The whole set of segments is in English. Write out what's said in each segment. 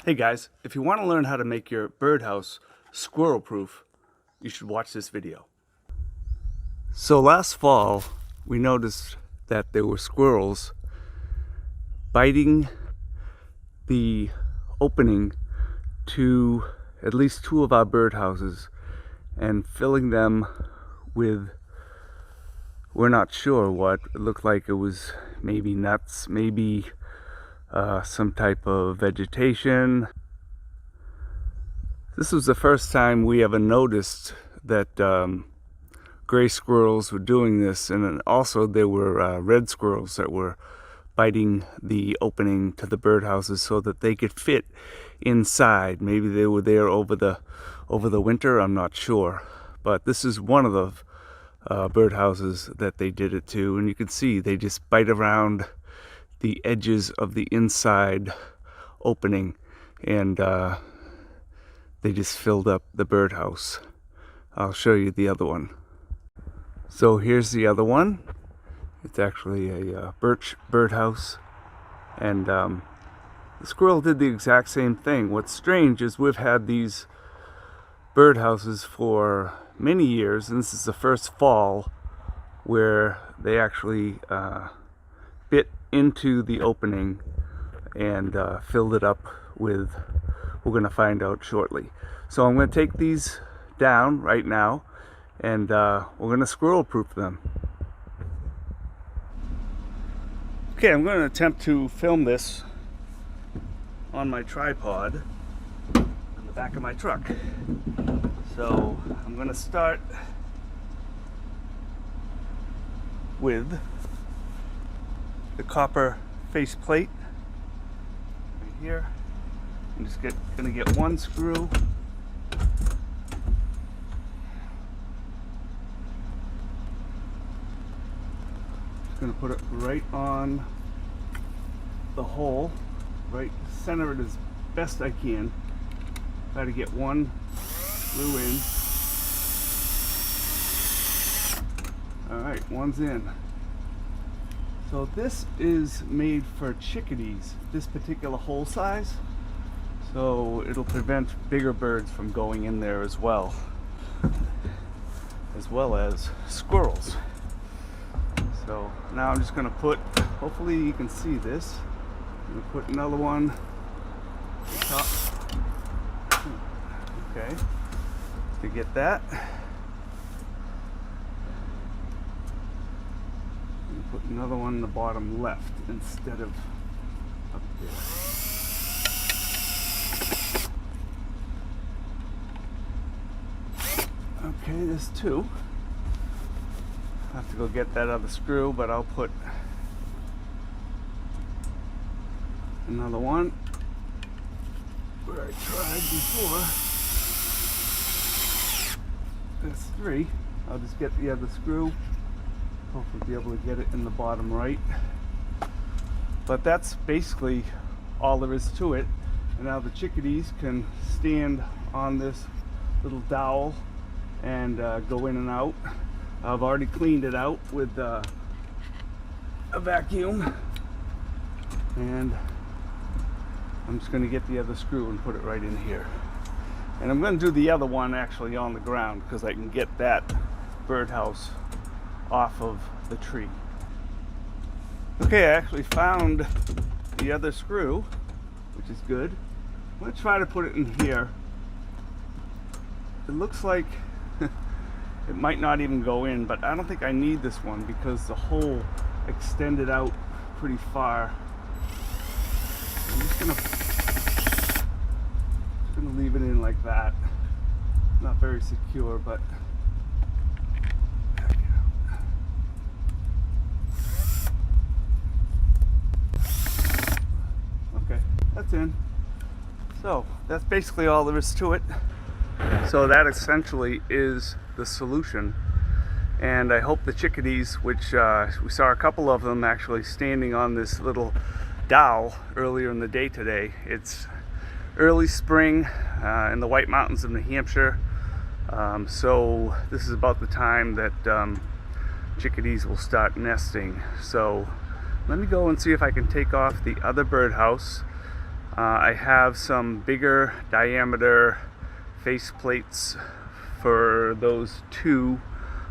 Hey guys, if you want to learn how to make your birdhouse squirrel proof, you should watch this video. So last fall, we noticed that there were squirrels biting the opening to at least two of our birdhouses and filling them with, we're not sure what, it looked like it was maybe nuts, maybe some type of vegetation. This was the first time we ever noticed that gray squirrels were doing this, and also there were red squirrels that were biting the opening to the birdhouses so that they could fit inside. Maybe they were there over the winter, I'm not sure. But this is one of the birdhouses that they did it to, and you can see they just bite around the edges of the inside opening, and they just filled up the birdhouse. I'll show you the other one. So here's the other one. It's actually a birch birdhouse, and the squirrel did the exact same thing. What's strange is we've had these birdhouses for many years, and this is the first fall where they actually bit into the opening and filled it up with, we're going to find out shortly. So I'm going to take these down right now, and we're going to squirrel proof them. Okay, I'm going to attempt to film this on my tripod on the back of my truck. So I'm going to start with the copper faceplate right here. I'm just gonna get one screw. Just gonna put it right on the hole, right center it as best I can. Try to get one screw in. All right, one's in. So this is made for chickadees, this particular hole size. So it'll prevent bigger birds from going in there as well as squirrels. So now I'm just going to put, hopefully you can see this, I'm going to put another one on top. Okay, to get that. Put another one in the bottom left instead of up there. Okay, there's two. I have to go get that other screw, but I'll put another one where I tried before. That's three. I'll just get the other screw. Hopefully be able to get it in the bottom right. But that's basically all there is to it. And now the chickadees can stand on this little dowel and go in and out. I've already cleaned it out with a vacuum, and I'm just going to get the other screw and put it right in here. And I'm going to do the other one actually on the ground because I can get that birdhouse off of the tree. Okay, I actually found the other screw, which is good. I'm going to try to put it in here. It looks like it might not even go in, but I don't think I need this one because the hole extended out pretty far. I'm just gonna leave it in like that. Not very secure, but okay, that's in. So that's basically all there is to it. So that essentially is the solution, and I hope the chickadees, which we saw a couple of them actually standing on this little dowel earlier in the day today. It's early spring in the White Mountains of New Hampshire, so this is about the time that chickadees will start nesting. So let me go and see if I can take off the other birdhouse. I have some bigger diameter face plates for those two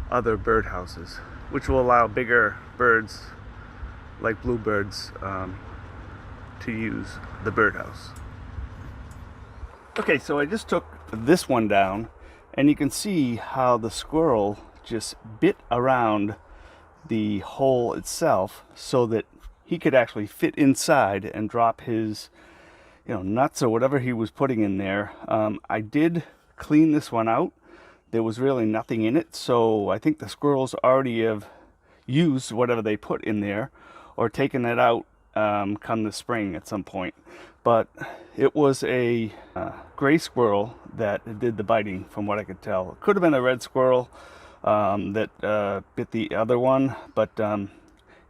other birdhouses, which will allow bigger birds like bluebirds to use the birdhouse. Okay, so I just took this one down, and you can see how the squirrel just bit around the hole itself so that he could actually fit inside and drop his, nuts or whatever he was putting in there. I did clean this one out. There was really nothing in it, so I think the squirrels already have used whatever they put in there or taken it out come the spring at some point. But it was a gray squirrel that did the biting, from what I could tell. It could have been a red squirrel that bit the other one, but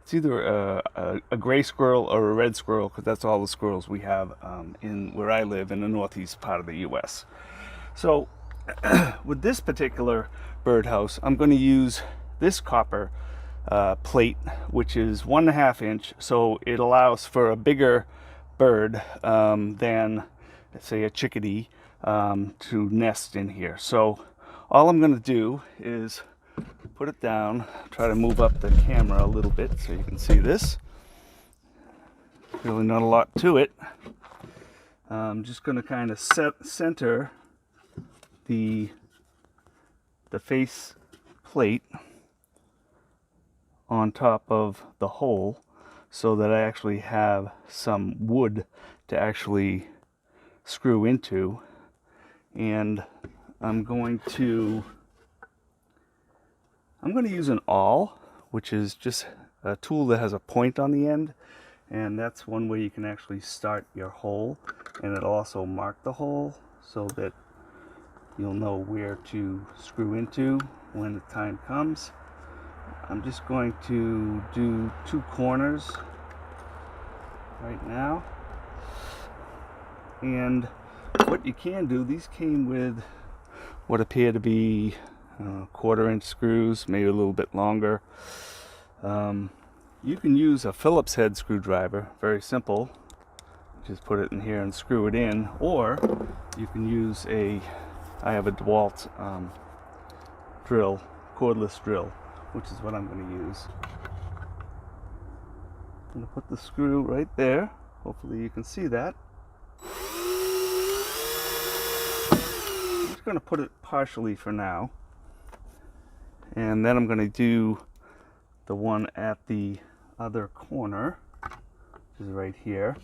it's either a gray squirrel or a red squirrel, because that's all the squirrels we have in where I live in the northeast part of the US. So with this particular birdhouse, I'm going to use this copper plate, which is 1.5 inch, so it allows for a bigger bird than, let's say, a chickadee to nest in here. So all I'm going to do is put it down, try to move up the camera a little bit so you can see this. Really not a lot to it. I'm just going to kind of center the face plate on top of the hole so that I actually have some wood to actually screw into. And I'm going to use an awl, which is just a tool that has a point on the end, and that's one way you can actually start your hole, and it'll also mark the hole so that you'll know where to screw into when the time comes. I'm just going to do 2 corners right now. And what you can do, these came with what appear to be 1/4 inch screws, maybe a little bit longer. You can use a Phillips head screwdriver, very simple. Just put it in here and screw it in, or you can use I have a DeWalt drill, cordless drill, which is what I'm going to use. I'm going to put the screw right there. Hopefully you can see that. I'm just going to put it partially for now. And then I'm going to do the one at the other corner, which is right here,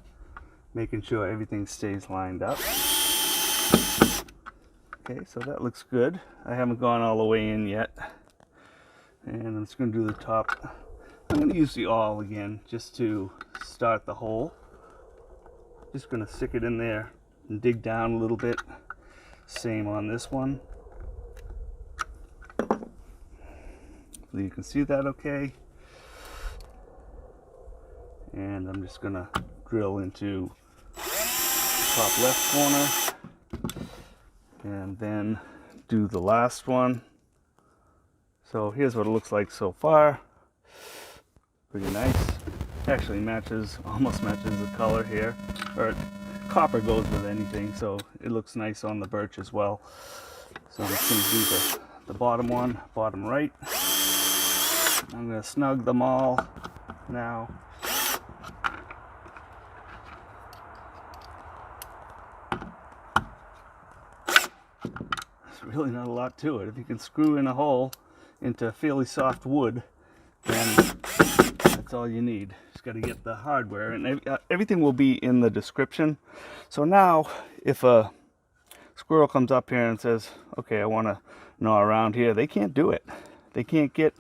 making sure everything stays lined up. Okay, so that looks good. I haven't gone all the way in yet. And I'm just going to do the top. I'm going to use the awl again just to start the hole. Just going to stick it in there and dig down a little bit. Same on this one. You can see that okay. And I'm just going to drill into the top left corner and then do the last one. So here's what it looks like so far. Pretty nice. Actually almost matches the color here. Or copper goes with anything, so it looks nice on the birch as well. So I'm just going to do the bottom one, bottom right. I'm going to snug them all now. There's really not a lot to it. If you can screw in a hole into fairly soft wood, then that's all you need. Just got to get the hardware, and everything will be in the description. So now if a squirrel comes up here and says, okay, I want to gnaw around here, they can't do it. They can't get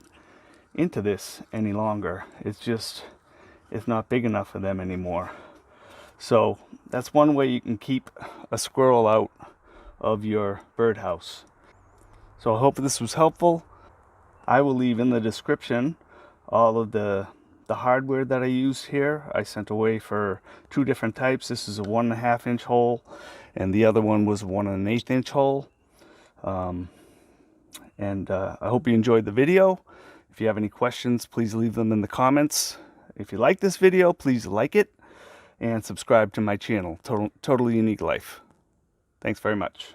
into this any longer. It's not big enough for them anymore. So that's one way you can keep a squirrel out of your birdhouse. So I hope this was helpful. I will leave in the description all of the hardware that I use here. I sent away for 2 different types. This is a 1.5 inch hole, and the other one was 1 1/8 inch hole. I hope you enjoyed the video. If you have any questions, please leave them in the comments. If you like this video, please like it. and subscribe to my channel, Totally Unique Life. Thanks very much.